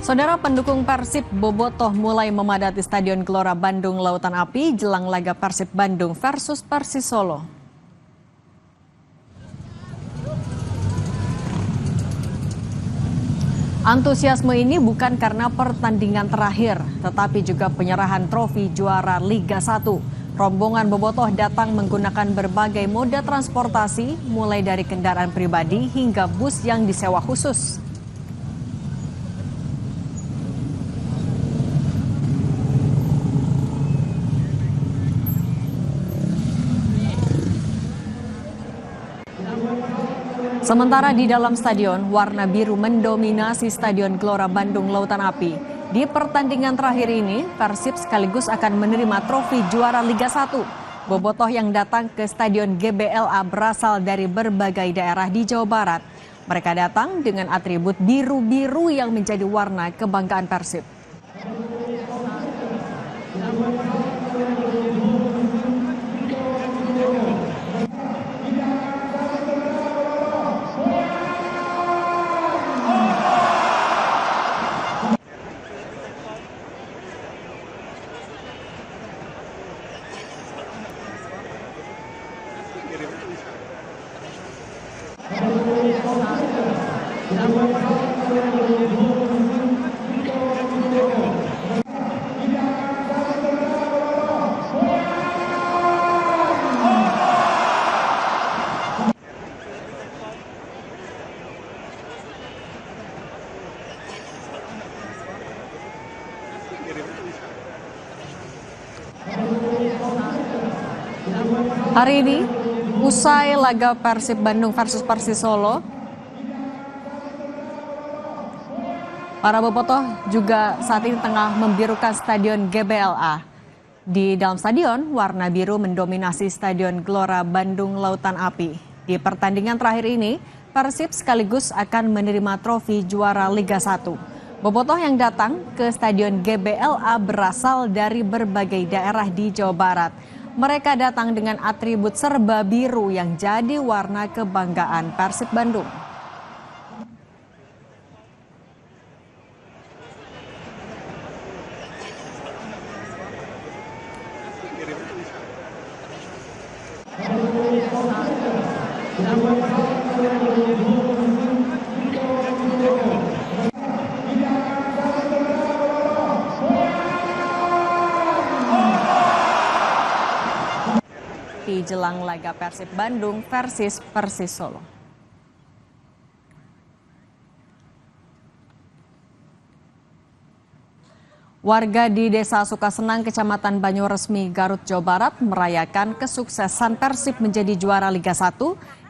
Saudara, pendukung Persib bobotoh mulai memadati Stadion Gelora Bandung Lautan Api jelang laga Persib Bandung versus Persis Solo. Antusiasme ini bukan karena pertandingan terakhir, tetapi juga penyerahan trofi juara Liga 1. Rombongan bobotoh datang menggunakan berbagai moda transportasi, mulai dari kendaraan pribadi hingga bus yang disewa khusus. Sementara di dalam stadion, warna biru mendominasi Stadion Gelora Bandung Lautan Api. Di pertandingan terakhir ini, Persib sekaligus akan menerima trofi juara Liga 1. Bobotoh yang datang ke Stadion GBLA berasal dari berbagai daerah di Jawa Barat. Mereka datang dengan atribut biru-biru yang menjadi warna kebanggaan Persib. Hari ini, usai laga Persib Bandung versus Persis Solo, para bobotoh juga saat ini tengah membirukan Stadion GBLA. Di dalam stadion, warna biru mendominasi Stadion Gelora Bandung Lautan Api. Di pertandingan terakhir ini, Persib sekaligus akan menerima trofi juara Liga 1. Bobotoh yang datang ke Stadion GBLA berasal dari berbagai daerah di Jawa Barat. Mereka datang dengan atribut serba biru yang jadi warna kebanggaan Persib Bandung. Di jelang laga Persib Bandung versus Persis Solo. Warga di Desa Sukasenang, Kecamatan Banyuresmi, Garut, Jawa Barat merayakan kesuksesan Persib menjadi juara Liga 1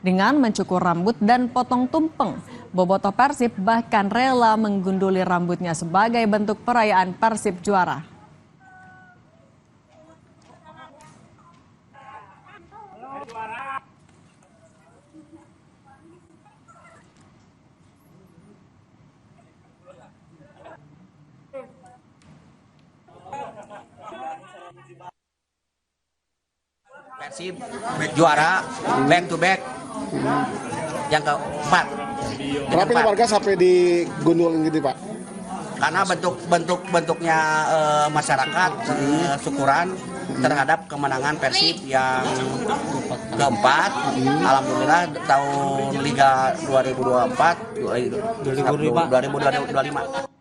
dengan mencukur rambut dan potong tumpeng. Bobotoh Persib bahkan rela menggunduli rambutnya sebagai bentuk perayaan Persib juara. Persib juara back to back yang keempat. Kenapa ini warga sampai digundulin gitu, Pak? Karena bentuknya masyarakat syukuran terhadap kemenangan Persib yang keempat. Alhamdulillah tahun Liga 2024 2025.